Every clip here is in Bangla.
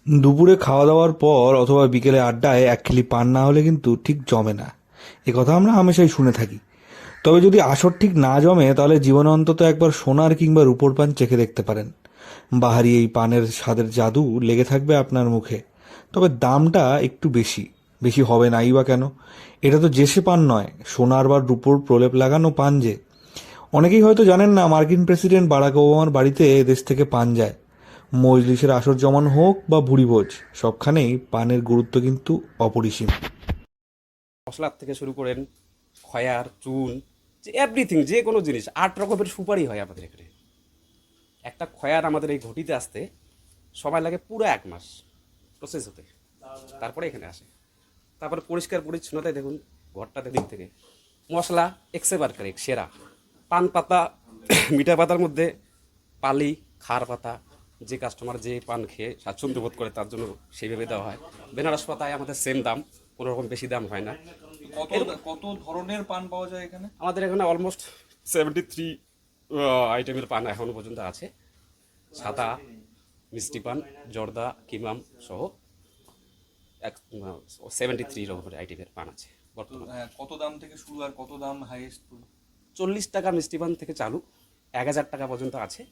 দুপুরে খাওয়া দাওয়ার পর অথবা বিকেলে আড্ডায় এক খিলি পান না হলে কিন্তু ঠিক জমে না। এ কথা আমরা হামেশাই শুনে থাকি। তবে যদি আসর ঠিক না জমে তাহলে জীবনে অন্তত একবার সোনার কিংবা রূপোর পান চেখে দেখতে পারেন। বাহারি এই পানের স্বাদের জাদু লেগে থাকবে আপনার মুখে। তবে দামটা একটু বেশি। বেশি হবে নাই বা কেন? এটা তো জেসে পান নয়, সোনার বা রূপোর প্রলেপ লাগানো পান যে। অনেকেই হয়তো জানেন না, মার্কিন প্রেসিডেন্ট বারাক ওবামার বাড়িতে দেশ থেকে পান যায়। মজলিসের আসর জমান হোক বা ভুরিভোজ, সবখানেই পানের গুরুত্ব কিন্তু অপরিসীম। মশলার থেকে শুরু করেন খয়ার চুন, যে এভরিথিং, যে কোনো জিনিস 8 রকমের সুপারি হয় আমাদের এখানে। একটা খয়ার আমাদের এই ঘটিতে আসতে সময় লাগে পুরো 1 মাস প্রসেস হতে, তারপরে এখানে আসে। তারপরে পরিষ্কার পরিচ্ছন্নতায় দেখুন, ঘরটা দিক থেকে মশলা এক্সেবার কারেক্ট সেরা। পান পাতা মিঠা পাতার মধ্যে পালি খার পাতা, যে কাস্টমার যে পান খেয়ে স্বাচ্ছন্দ্য বোধ করে তার জন্য সেইভাবে দেওয়া হয়। বেনারস পাতায় আমাদের সেম দাম, কোনো রকম বেশি দাম হয় না। কত কত ধরনের পান পাওয়া যায় এখানে? আমাদের এখানে অলমোস্ট 73 আইটেমের পান এখনো পর্যন্ত আছে। সাদা, মিষ্টি পান, জর্দা, কিমাম সহ 73 রকমের আইটেমের পান আছে বর্তমানে। কত দাম থেকে শুরু আর কত দাম হাইয়েস্ট? 40 টাকা মিষ্টি পান থেকে চালু, 1000 টাকা পর্যন্ত আছে।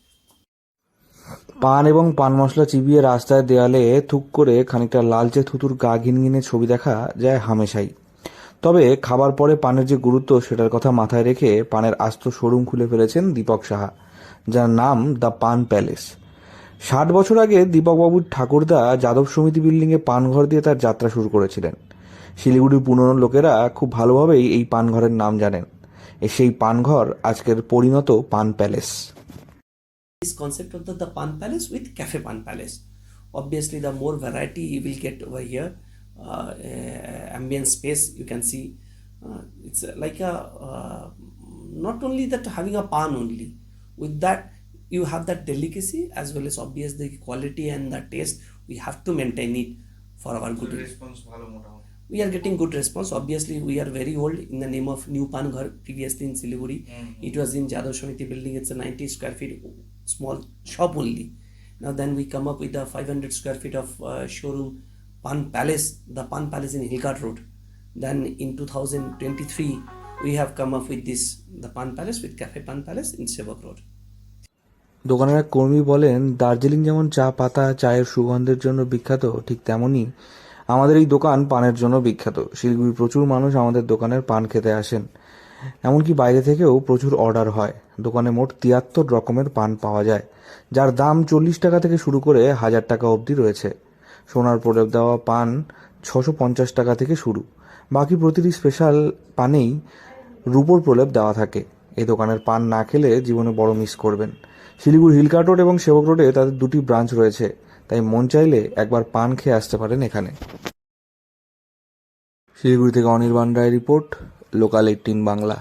পান এবং পান মশলা চিবিয়ে রাস্তায় দেয়ালে থুক করে খানিকটা লালচে থুতুর গা ঘিনঘিনে ছবি দেখা যায় হামেশাই। তবে খাবার পরে পানের যে গুরুত্ব সেটার কথা মাথায় রেখে পানের আস্ত শোরুম খুলে ফেলেছেন দীপক সাহা, যার নাম দ্য পান প্যালেস। 60 বছর আগে দীপকবাবুর ঠাকুরদা যাদব সমিতি বিল্ডিংয়ে পানঘর দিয়ে তার যাত্রা শুরু করেছিলেন। শিলিগুড়ির পুরনো লোকেরা খুব ভালোভাবেই এই পানঘরের নাম জানেন। সেই পানঘর আজকের পরিণত পান palace. This concept of the Pan Palace with Cafe Pan Palace. Obviously, the more variety you will get over here, ambient space you can see. It's like a not only that having a pan only. With that, you have that delicacy as well as obviously the quality and the taste. We have to maintain it for our good. Response ভালো মোটামুটি। We are getting good response. Obviously, we are very old in the name of New Pan Ghar, previously in Siliguri. It was in Jadhav Shamiti building. It's a 90 square feet small shop only. Now then we come up with a 500 square feet of showroom Pan Palace, the Pan Palace in Hillcart Road. Then in 2023, we have come up with this, the Pan Palace with Cafe Pan Palace in Sevak Road. দোকানের এক কর্মী বলেন, দার্জিলিং যেমন চা পাতা চায়ের সুগন্ধের জন্য বিখ্যাত, ঠিক তেমনই আমাদের এই দোকান পানের জন্য বিখ্যাত। শিলিগুড়ির প্রচুর মানুষ আমাদের দোকানের পান খেতে আসেন। এমনকি বাইরে থেকেও প্রচুর অর্ডার হয়। দোকানে মোট 73 রকমের পান পাওয়া যায়, যার দাম 40 টাকা থেকে শুরু করে 1000 টাকা অবধি রয়েছে। সোনার প্রলেপ দেওয়া পান 650 টাকা থেকে শুরু। বাকি প্রতিটি স্পেশাল পানেই রূপোর প্রলেপ দেওয়া থাকে। এই দোকানের পান না খেলে জীবনে বড় মিস করবেন। শিলিগুড়ি হিলকার্ট রোড এবং সেবক রোডে তাদের 2টি ব্রাঞ্চ রয়েছে, তাই মন চাইলে একবার পান খেয়ে আসতে পারেন এখানে। শিলিগুড়ি থেকে অনির্বাণ রায় রিপোর্ট, লোকাল 18 বাংলা।